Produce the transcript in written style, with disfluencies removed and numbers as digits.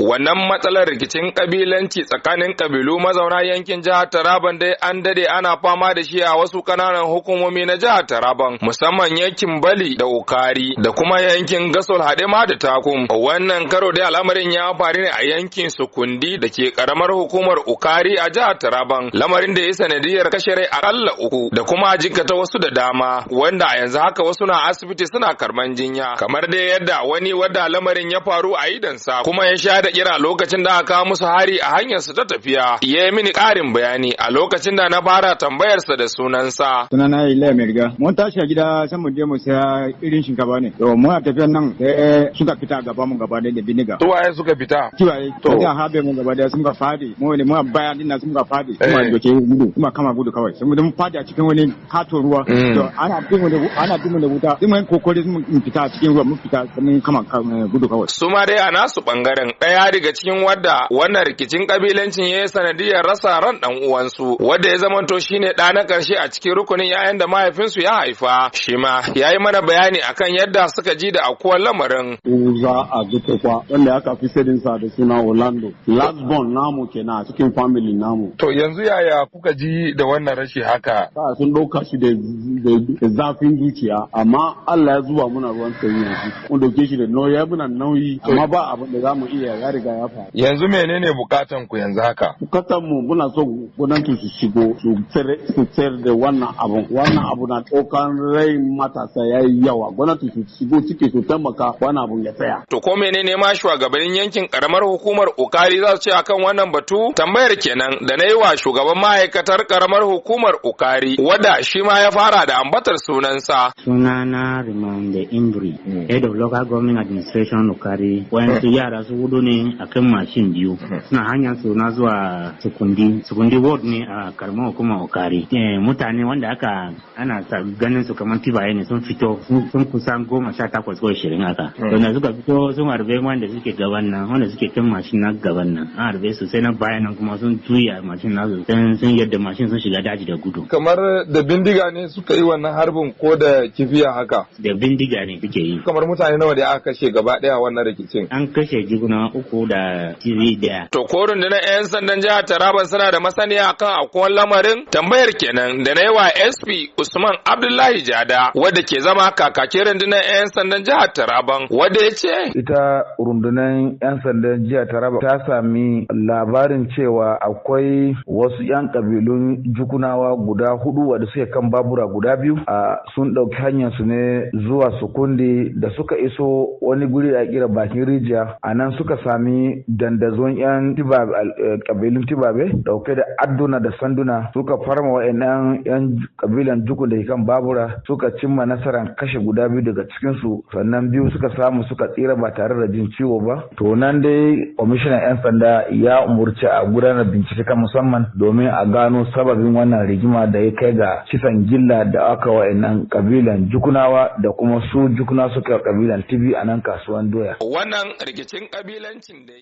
Wannan matsalar rikicin kabilanci tsakanin kabilu mazauna yankin jihar Taraban dai an dade ana fama da shi a wasu kananan hukumomi na jihar Taraban, musamman yankin Bali da Ukari da kuma yankin Gasol Hadema da Takum. Wannan karo dai al'amarin ya faru ne a yankin Sukundi da ke karamar hukumar Ukari a jihar Taraban, lamarin da ya sanadiyar kashe rai akalla 3 da kuma jikkata wasu da dama, wanda a yanzu haka wasu na asibiti suna karban jinya, kamar dai yadda wani wadda lamarin ya faru a idansa kuma ya sha da kira lokacin da aka kawo musu hari a hanyar su ta tafiya. Ya yi mini ƙarin bayani a lokacin da na fara tambayarsa da sunansa. Sunana Ila mai riga. Mun tashi a gida sai mu je mu saya irin shinkafa ne. To mu a tafiyan nan sai suka fita gaba mu gaba da biniga. To waye suka fita? Kiwaye. To da habe mu gaba da sun ka fadi. Mu ne mu bayan din sun ka fadi. Kuma doke gudu. Kuma kama gudu kawai. Sai mu fadi a cikin wani kato ruwa. To ana bin mu da wuta. Sai mu kokori mun fita cikin ruwa mun fita mun kama gudu kawai. Su ma dai a nasu bangaren ɗaya daga cikin wadda wannan rikicin kabilancin ya yi sanadiyar rasa ran dan uwansu, wadda ya zamanto shine ɗa na ƙarshe a cikin rukunin 'ya'yan da mahaifinsu ya haifa. Shi ma ya yi mana bayani akan yadda suka ji da akuwar lamarin. Za a duka kwa wanda aka fi sa da suna Orlando. Last born namu kenan a cikin family namu. To yanzu yaya kuka ji da wannan rashi haka? Sun ɗauka shi da zafin zuciya, amma Allah ya zuba muna ruwan sanyi yanzu. Mun dauke shi da nauyi, ya muna nauyi, amma ba abin da za mu iya, ya riga ya faru. Yanzu menene bukatan ku yanzu haka? Bukatan mu muna so gwamnati su shigo su tsere da wannan abu. Wannan abu na ɗaukan rai matasa ya yi yawa. Gwamnati su shigo cike su taimaka wannan abun ya tsaya. To ko menene ma shugabannin yankin karamar hukumar Ukari za su ce akan wannan batu? Tambayar kenan da na yi wa shugaban ma'aikatar karamar hukumar Ukari, wadda shi ma ya fara da ambatar sunansa. Sunana Rimande Imbri, Head of Local Government Administration Ukari. Wayansu yara su hudu ne a kan mashin biyu. Suna hanyar su na zuwa Sukundi Ward ne a karamar hukumar Ukari. Mutane wanda ana ganin su kamar tibaye ne sun fito sun kusan 18 ko 20 haka. Wanda suka fito sun harbe wanda suke gaban nan, wanda suke kan mashin na gaban nan. An harbe su sai na bayan nan kuma sun juya mashin nasu sun yadda mashin sun shiga daji da gudu. Kamar da bindiga ne suka yi wannan harbin ko da kifiya haka? Da bindiga ne suke yi. Kamar mutane nawa da aka kashe gaba daya wannan rikicin? An kashe jiguna 3 da TV daya. To ko rundunar 'yan sandan jihar Taraba suna da masaniya akan akwai lamarin? Tambayar kenan da na yi wa SP Usman Abdullahi Jada, wadda ke zama kakakin rundunar 'yan sandan jihar Taraban, wadda ya ce ita rundunar 'yan sandan jihar Taraba ta sami labarin cewa akwai wasu 'yan kabilun Jukunawa guda 4 wadda suke kan babura guda 2 sun ɗauki hanyar su ne zuwa Sukundi. Da suka iso wani guri a kira bakin rijiya, a nan suka sami dandazon 'yan kabilun Tibabe dauke da adduna da sanduna, suka farma wa'annan 'yan kabilan Juku da ke kan babura, suka cimma nasarar kashe guda 2 daga cikinsu, sannan 2 suka samu suka tsira ba tare da jin ciwo ba. To nan dai kwamishinan 'yan sanda ya umurci a gudanar bincike kan musamman domin a gano sababin wannan rigima da ya kai ga kisan gilla da aka wa'annan kabilan Jukunawa da kuma su Jukuna suka kabilan Tibi a nan kasuwan doya. Wannan rikicin kabilancin da